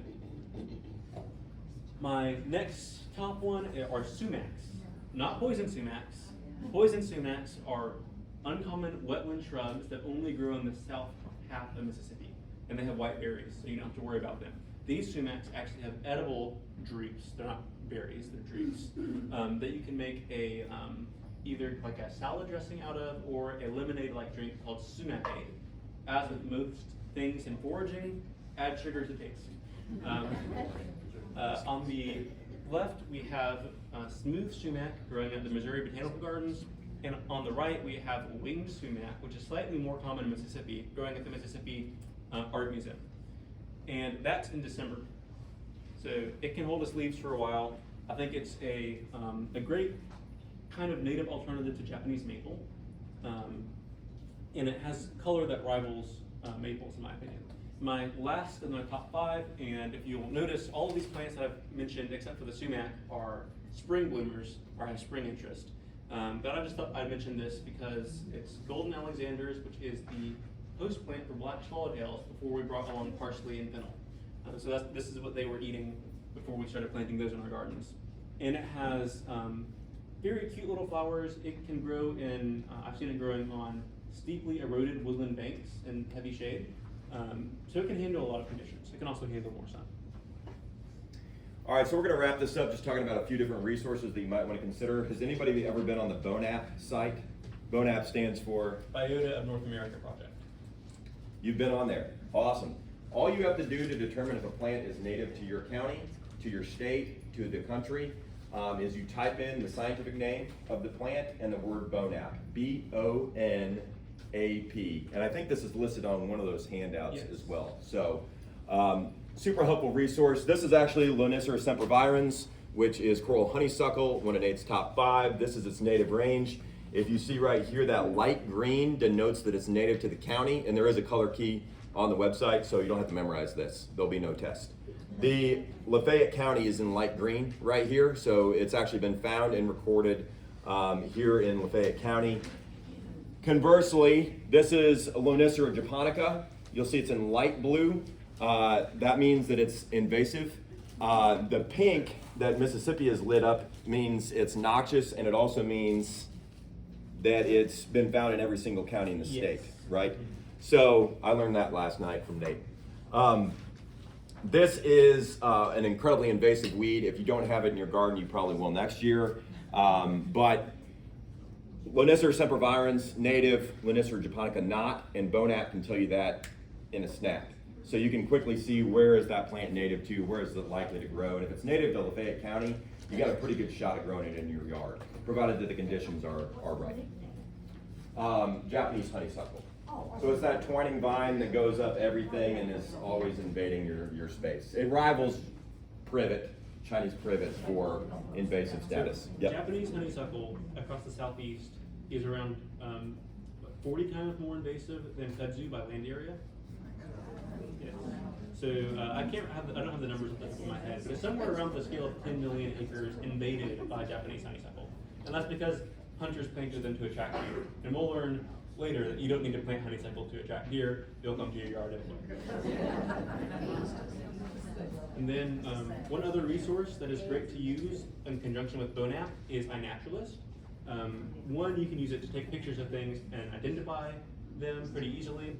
My next top one are sumacs, not poison sumacs. Poison sumacs are uncommon wetland shrubs that only grow in the south half of Mississippi, and they have white berries, so you don't have to worry about them. These sumacs actually have edible drupes. They're not berries, they're drupes, that you can make either like a salad dressing out of or a lemonade-like drink called sumacade. As with most things in foraging, add sugar to taste. On the left, we have smooth sumac growing at the Missouri Botanical Gardens, and on the right, we have winged sumac, which is slightly more common in Mississippi, growing at the Mississippi Art Museum. And that's in December. So it can hold its leaves for a while. I think it's a great kind of native alternative to Japanese maple. And it has color that rivals maples, in my opinion. My last in my top 5, and if you'll notice, all of these plants that I've mentioned, except for the sumac, are spring bloomers or have spring interest. But I just thought I'd mention this because it's golden Alexanders, which is the host plant for black swallowtails before we brought along parsley and fennel. So this is what they were eating before we started planting those in our gardens. And it has very cute little flowers. It can grow in, I've seen it growing on steeply eroded woodland banks in heavy shade. So it can handle a lot of conditions. It can also handle more sun. All right, so we're going to wrap this up just talking about a few different resources that you might want to consider. Has anybody ever been on the BONAP site? BONAP stands for? Biota of North America Project. You've been on there. Awesome. All you have to do to determine if a plant is native to your county, to your state, to the country, is you type in the scientific name of the plant and the word BONAP. B-O-N-A-P. And I think this is listed on one of those handouts as well. So, super helpful resource. This is actually Lonicera sempervirens, which is coral honeysuckle, one of Nate's top 5. This is its native range. If you see right here, that light green denotes that it's native to the county, and there is a color key on the website, so you don't have to memorize this. There'll be no test. The Lafayette County is in light green right here, so it's actually been found and recorded here in Lafayette County. Conversely, this is Lonicera japonica. You'll see it's in light blue. That means that it's invasive. The pink that Mississippi has lit up means it's noxious, and it also means that it's been found in every single county in the state, right? So I learned that last night from Nate. This is an incredibly invasive weed. If you don't have it in your garden, you probably will next year. But Lonicera sempervirens, native, Lonicera japonica not, and BONAP can tell you that in a snap. So you can quickly see where is that plant native to, where is it likely to grow. And if it's native to Lafayette County, you got a pretty good shot at growing it in your yard, provided that the conditions are right. Japanese honeysuckle. So it's that twining vine that goes up everything and is always invading your space. It rivals privet, Chinese privet, for invasive status. So Japanese honeysuckle across the southeast is around 40 times more invasive than kudzu by land area. Yes. So I don't have the numbers off the top of my head, but it's somewhere around the scale of 10 million acres invaded by Japanese honeysuckle, and that's because hunters planted them to attract deer. And we'll learn later that you don't need to plant honeysuckle to attract deer. They'll come to your yard anyway. And then one other resource that is great to use in conjunction with Bonap is iNaturalist. One, you can use it to take pictures of things and identify them pretty easily.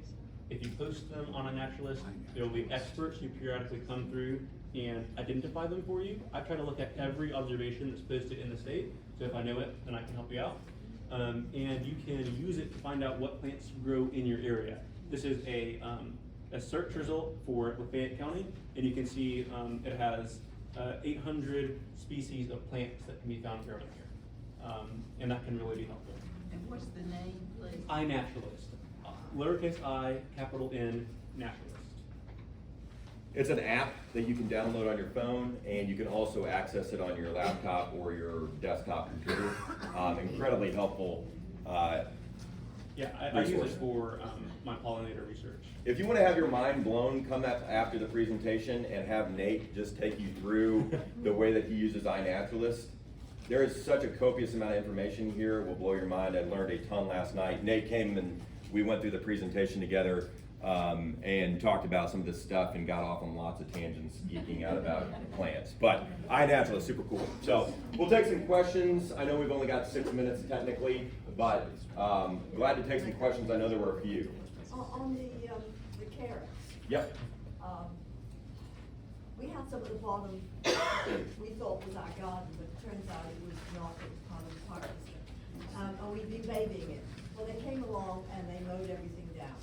If you post them on iNaturalist, there will be experts who periodically come through and identify them for you. I try to look at every observation that's posted in the state, so if I know it, then I can help you out. And you can use it to find out what plants grow in your area. This is a search result for Lafayette County, and you can see it has 800 species of plants that can be found growing here. And that can really be helpful. And what's the name, please? iNaturalist. Lowercase I, capital N, Naturalist. It's an app that you can download on your phone, and you can also access it on your laptop or your desktop computer. Incredibly helpful. Yeah, I use Resource. it for my pollinator research. If you want to have your mind blown, come up after the presentation and have Nate just take you through the way that he uses iNaturalist. There is such a copious amount of information here, it will blow your mind. I learned a ton last night. Nate came and we went through the presentation together and talked about some of this stuff and got off on lots of tangents, geeking out about plants. But iNaturalist is super cool. So we'll take some questions. I know we've only got 6 minutes technically, but glad to take some questions. I know there were a few. On the carrots, Yep. we had some at the bottom, we thought was our garden, but it turns out it was not, it was part of the harvest. And we'd be babying it. Well, they came along and they mowed everything down,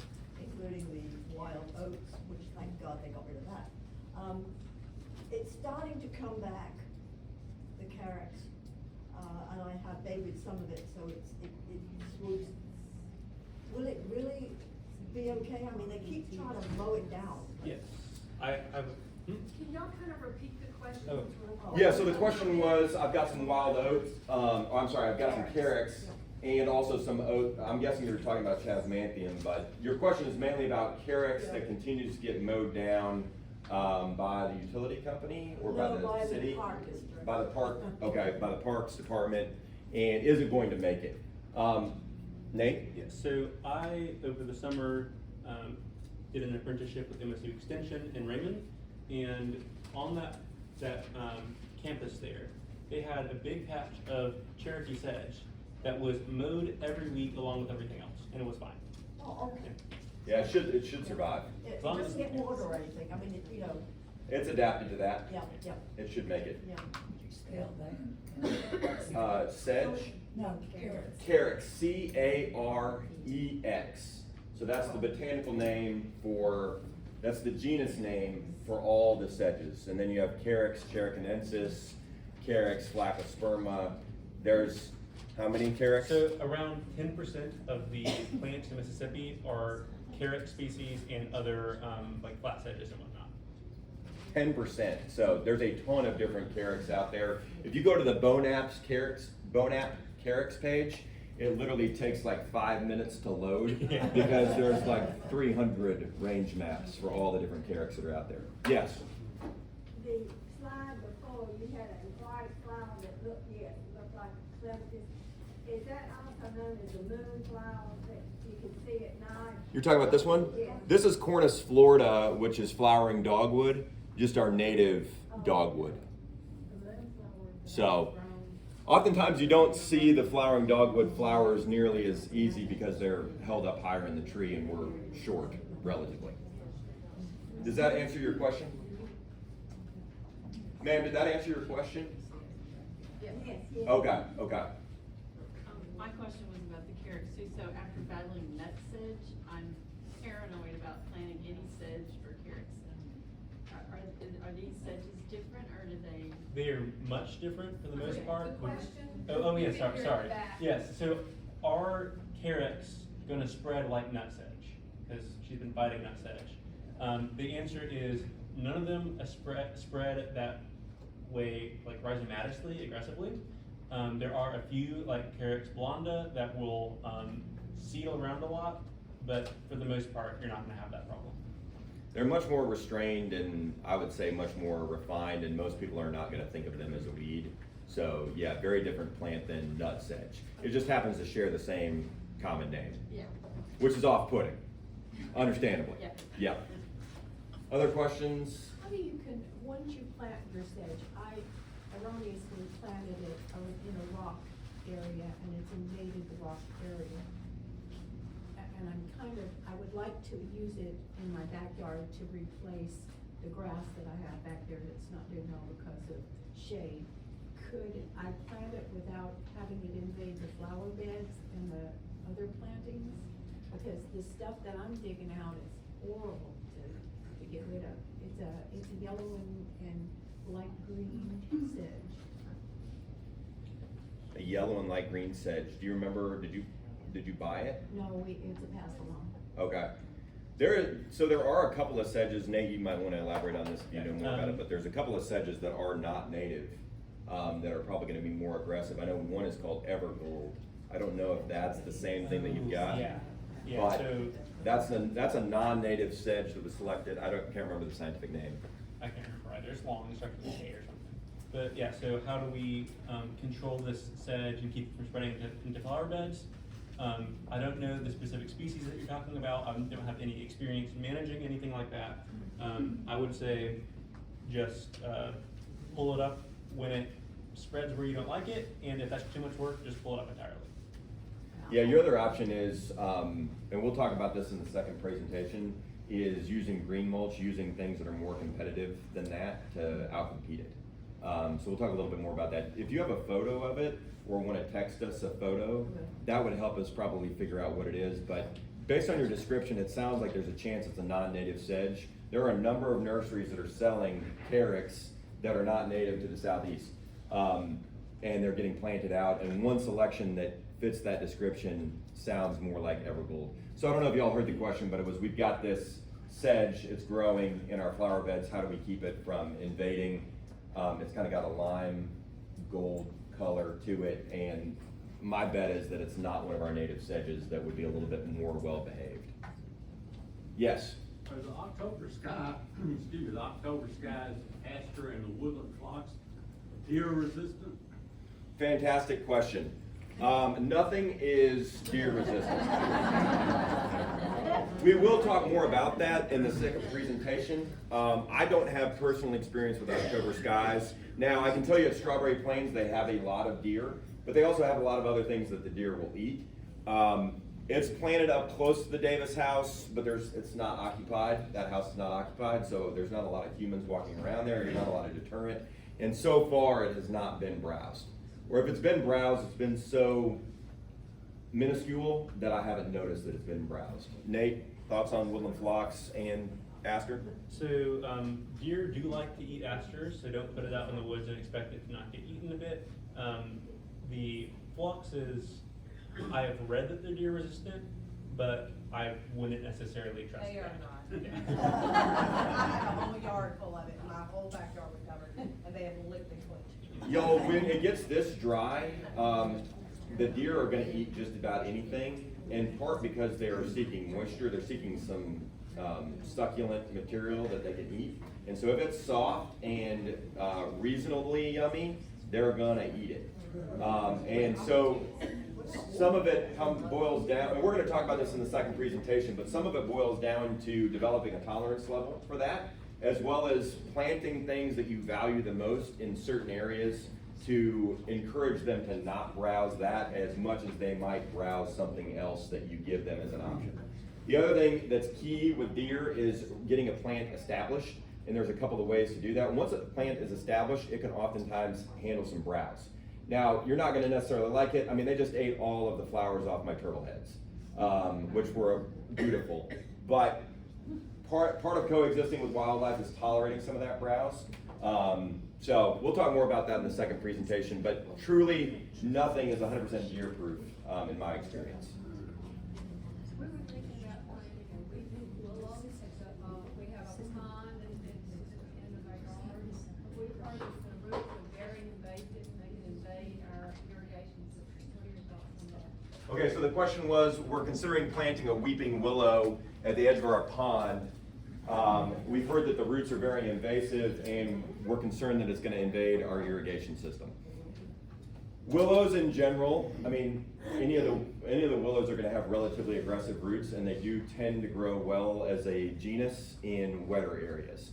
including the wild oats, which thank God they got rid of that. It's starting to come back, the carrots, and I have babied some of it, so will it really be okay? I mean, they keep trying to mow it down. Yes. Can y'all kind of repeat the question? Oh. Yeah, so the question was, I've got some wild oats, I've got some carrots, and also some oat, I'm guessing you're talking about Chasmanthium, but your question is mainly about carrots that continue to get mowed down by the utility company or by No, by the the city? park district. By the park, okay, by the Parks Department, and isn't going to make it. Nate? Yes, so I, over the summer, did an apprenticeship with MSU Extension in Raymond, and on that campus there, they had a big patch of Cherokee sedge that was mowed every week along with everything else, and it was fine. Oh, okay. Yeah, it should survive. It long as- doesn't get water or anything, I mean, It's adapted to that. yeah, It should make it. yeah. Spell that. Sedge? No, carrots. Carex, C-A-R-E-X. So that's the botanical name that's the genus name for all the sedges. And then you have Carex cherokeenensis, Carex flaccosperma. There's how many Carex? So around 10% of the plants in Mississippi are Carex species and other like flat sedges and whatnot. 10%. So there's a ton of different Carex out there. If you go to the Bonap Carex page, it literally takes like 5 minutes to load because there's like 300 range maps for all the different Carex that are out there. Yes. The slide before, you had a white flower that looked like a clematis. Is that also known as the moon flower that you can see at night? You're talking about this one? Yeah. This is Cornus Florida, which is flowering dogwood, just our native dogwood. The moon flower. So, oftentimes you don't see the flowering dogwood flowers nearly as easy because they're held up higher in the tree and we're short, relatively. Does that answer your question? Ma'am, did that answer your question? Yes. Okay, okay. My question was about the carrots too, so after battling nut sedge, I'm paranoid about planting any sedge or carrots. Are these sedges different, or do they? They are much different for the most Okay. part. Good question. Oh yeah, You can hear sorry. it back. Yes, so are Carex gonna spread like nut sedge? Because she's been fighting nut sedge. The answer is none of them spread that way, like rhizomatically, aggressively. There are a few like Carex blonda that will seed around a lot, but for the most part, you're not gonna have that problem. They're much more restrained and I would say much more refined, and most people are not going to think of them as a weed. So yeah, very different plant than nut sedge. It just happens to share the same common name, Yeah. which is off-putting, understandably. Yeah. Yeah. Other questions? How do you once you plant your sedge, I erroneously planted it in a rock area and it's invaded the rock area. And I would like to use it in my backyard to replace the grass that I have back there that's not doing well because of shade. Could I plant it without having it invade the flower beds and the other plantings? Because the stuff that I'm digging out is horrible to get rid of. It's a yellow and light green sedge. A yellow and light green sedge. Do you remember, did you buy it? No, it's a pass along. Okay. So there are a couple of sedges, Nate, you might want to elaborate on this if you know more about it, but there's a couple of sedges that are not native, that are probably going to be more aggressive. I know one is called Evergold. I don't know if that's the same thing that you've got. Yeah, yeah, But so, that's a non-native sedge that was selected. Can't remember the scientific name. I can't remember either, it's long, it starts with a K or something. But yeah, so how do we, control this sedge and keep it from spreading into flower beds? I don't know the specific species that you're talking about. I don't have any experience managing anything like that. I would say just pull it up when it spreads where you don't like it, and if that's too much work, just pull it up entirely. Yeah, your other option is, and we'll talk about this in the second presentation, is using green mulch, using things that are more competitive than that to outcompete it. So we'll talk a little bit more about that. If you have a photo of it, or want to text us a photo, that would help us probably figure out what it is. But based on your description, it sounds like there's a chance it's a non-native sedge. There are a number of nurseries that are selling carex that are not native to the southeast. And they're getting planted out, and one selection that fits that description sounds more like Evergold. So I don't know if y'all heard the question, but it was, we've got this sedge, it's growing in our flower beds, how do we keep it from invading? It's kind of got a lime gold color to it, and my bet is that it's not one of our native sedges that would be a little bit more well-behaved. Yes? Are the October sky, excuse me, the October skies, aster and the woodland phlox, deer resistant? Fantastic question. Nothing is deer resistant. We will talk more about that in the second presentation. I don't have personal experience with October skies. Now, I can tell you at Strawberry Plains, they have a lot of deer, but they also have a lot of other things that the deer will eat. It's planted up close to the Davis house, but it's not occupied. That house is not occupied, so there's not a lot of humans walking around there. There's not a lot of deterrent. And so far, it has not been browsed. Or if it's been browsed, it's been so minuscule that I haven't noticed that it's been browsed. Nate, thoughts on woodland phlox and aster? So deer do like to eat asters, so don't put it out in the woods and expect it to not get eaten a bit. The phloxes, I have read that they're deer resistant, but I wouldn't necessarily trust They are that. not. Yeah. I have a whole yard full of it, my whole backyard was covered, and they have licked and cleaned. Yo, when it gets this dry, the deer are gonna eat just about anything, in part because they are seeking moisture, they're seeking some succulent material that they can eat. And so if it's soft and reasonably yummy, they're gonna eat it. And so some of it boils down, and we're gonna talk about this in the second presentation, but some of it boils down to developing a tolerance level for that, as well as planting things that you value the most in certain areas to encourage them to not browse that as much as they might browse something else that you give them as an option. The other thing that's key with deer is getting a plant established, and there's a couple of ways to do that. Once a plant is established, it can oftentimes handle some browse. Now, you're not gonna necessarily like it. I mean, they just ate all of the flowers off my turtle heads, which were beautiful. But part of coexisting with wildlife is tolerating some of that browse. So we'll talk more about that in the second presentation, but truly nothing is 100% deer proof in my experience. We were thinking about planting a weeping willow, we have a pond and it's in the backyard. We've heard that the roots are very invasive, and they can invade our irrigation system. What are your thoughts on that? Okay, so the question was, we're considering planting a weeping willow at the edge of our pond. We've heard that the roots are very invasive, and we're concerned that it's going to invade our irrigation system. Willows in general, I mean, any of the willows are gonna have relatively aggressive roots, and they do tend to grow well as a genus in wetter areas.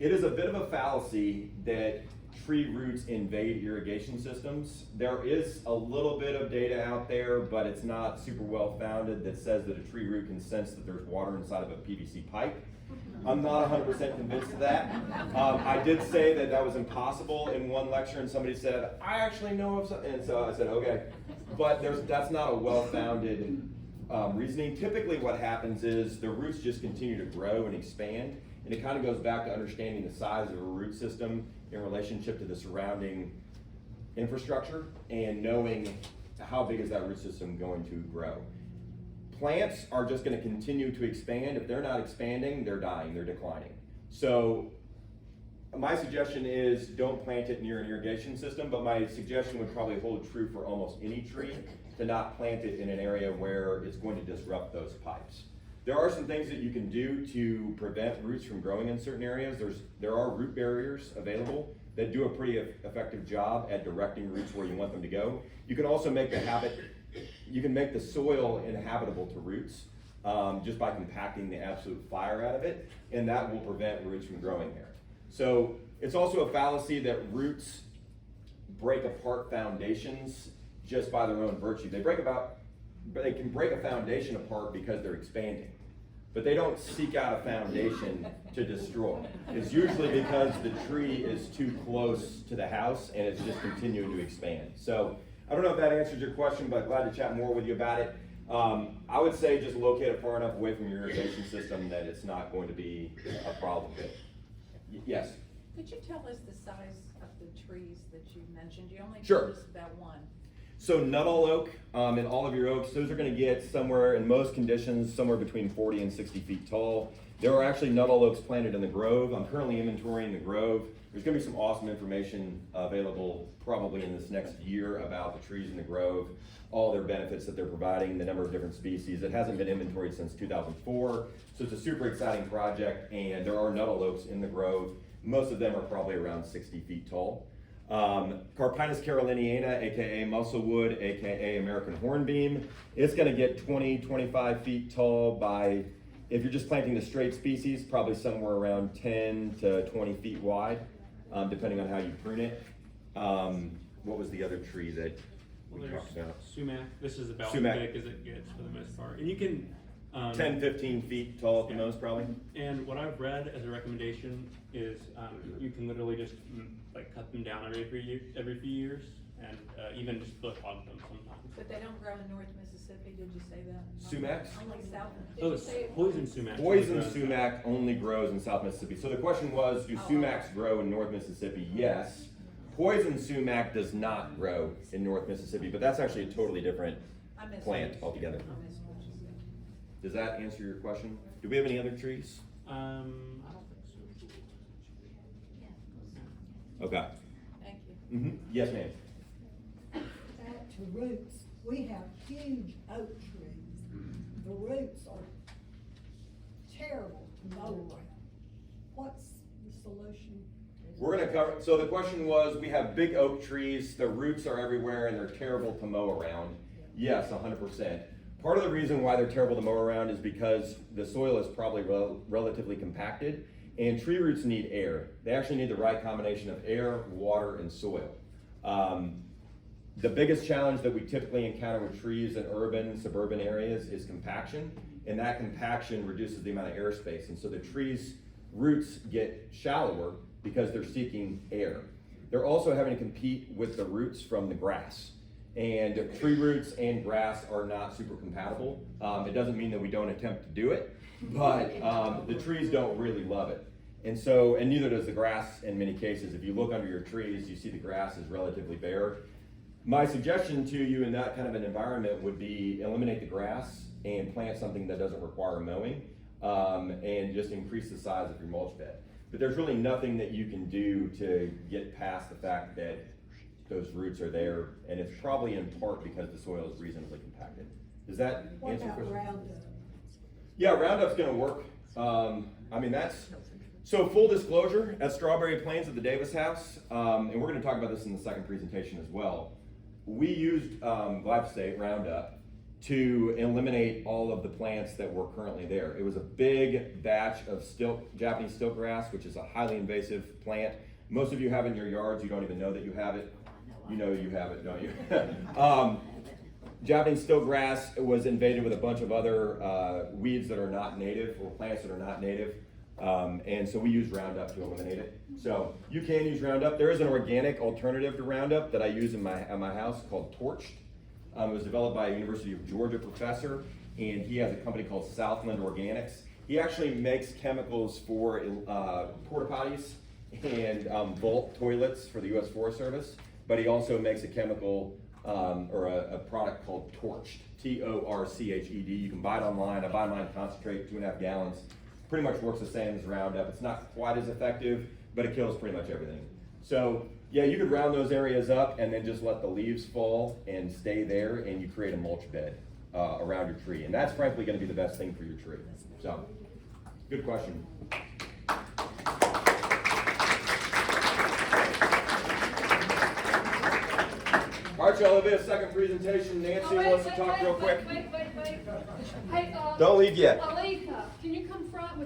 It is a bit of a fallacy that tree roots invade irrigation systems. There is a little bit of data out there, but it's not super well founded, that says that a tree root can sense that there's water inside of a PVC pipe. I'm not 100% convinced of that. I did say that that was impossible in one lecture, and somebody said, I actually know of something, and so I said, okay. But that's not a well-founded reasoning. Typically what happens is the roots just continue to grow and expand, and it kind of goes back to understanding the size of a root system in relationship to the surrounding infrastructure, and knowing how big is that root system going to grow. Plants are just going to continue to expand. If they're not expanding, they're dying, they're declining. So my suggestion is don't plant it near an irrigation system, but my suggestion would probably hold true for almost any tree, to not plant it in an area where it's going to disrupt those pipes. There are some things that you can do to prevent roots from growing in certain areas. There are root barriers available that do a pretty effective job at directing roots where you want them to go. You can also make the soil inhabitable to roots just by compacting the absolute fire out of it, and that will prevent roots from growing there. So it's also a fallacy that roots break apart foundations just by their own virtue. They can break a foundation apart because they're expanding, but they don't seek out a foundation to destroy. It's usually because the tree is too close to the house and it's just continuing to expand. So I don't know if that answers your question, but glad to chat more with you about it. I would say just locate it far enough away from your irrigation system that it's not going to be a problem. Yes? Could you tell us the size of the trees that you mentioned? You only Sure. told us about one. So Nuttall oak and all of your oaks, those are going to get somewhere, in most conditions, somewhere between 40 and 60 feet tall. There are actually Nuttall oaks planted in the Grove. I'm currently inventorying the Grove. There's going to be some awesome information available probably in this next year about the trees in the Grove, all their benefits that they're providing, the number of different species. It hasn't been inventoried since 2004, so it's a super exciting project, and there are Nuttall oaks in the Grove. Most of them are probably around 60 feet tall. Carpinus caroliniana, aka musclewood, aka American hornbeam, it's going to get 20-25 feet tall by, if you're just planting the straight species, probably somewhere around 10 to 20 feet wide, depending on how you prune it. What was the other tree that we talked about? Sumac. This is about Sumac. as big as it gets for the most part. And you can 10-15 feet tall at the yeah. most, probably. And what I've read as a recommendation is you can literally just like cut them down every few years, and even just bush hog them sometimes. But they don't grow in North Mississippi, did you say that? Sumacs? Only south. Did Oh, you it's say it? poison sumac. Poison sumac only grows in South Mississippi. So the question was, do Oh. sumacs grow in North Mississippi? Yes. Poison sumac does not grow in North Mississippi, but that's actually a totally different I missed plant it. altogether. I missed what you said. Does that answer your question? Do we have any other trees? I don't think so. Okay. Thank you. Yes, ma'am. Back to roots, we have huge oak trees. The roots are terrible to mow around. What's the solution? We're gonna cover, so the question was, we have big oak trees, the roots are everywhere and they're terrible to mow around. Yes, 100%. Part of the reason why they're terrible to mow around is because the soil is probably relatively compacted, and tree roots need air. They actually need the right combination of air, water, and soil. The biggest challenge that we typically encounter with trees in urban, suburban areas is compaction, and that compaction reduces the amount of airspace, and so the tree's roots get shallower because they're seeking air. They're also having to compete with the roots from the grass. And tree roots and grass are not super compatible. It doesn't mean that we don't attempt to do it, but the trees don't really love it. And neither does the grass in many cases. If you look under your trees, you see the grass is relatively bare. My suggestion to you in that kind of an environment would be eliminate the grass and plant something that doesn't require mowing, and just increase the size of your mulch bed. But there's really nothing that you can do to get past the fact that those roots are there, and it's probably in part because the soil is reasonably compacted. Does that answer your question? What about Roundup? Yeah, Roundup's gonna work. I mean, So full disclosure, at Strawberry Plains at the Davis House, and we're going to talk about this in the second presentation as well, we used glyphosate, Roundup, to eliminate all of the plants that were currently there. It was a big batch of Japanese stiltgrass, which is a highly invasive plant. Most of you have it in your yards, you don't even know that you have it. You know you have it, don't you? Japanese stiltgrass was invaded with a bunch of other weeds that are not native, or plants that are not native. And so we use Roundup to eliminate it. So you can use Roundup. There is an organic alternative to Roundup that I use in my house called Torched. It was developed by a University of Georgia professor, and he has a company called Southland Organics. He actually makes chemicals for porta potties and vault toilets for the U.S. Forest Service, but he also makes a chemical or a product called Torched, Torched. You can buy it online. I buy mine concentrate, 2.5 gallons. Pretty much works the same as Roundup. It's not quite as effective, but it kills pretty much everything. So yeah, you could round those areas up and then just let the leaves fall and stay there, and you create a mulch bed around your tree. And that's frankly gonna be the best thing for your tree. So, good question. All right, y'all, it'll be a second presentation. Nancy wants to talk real quick. Wait. Hey, Don't leave yet.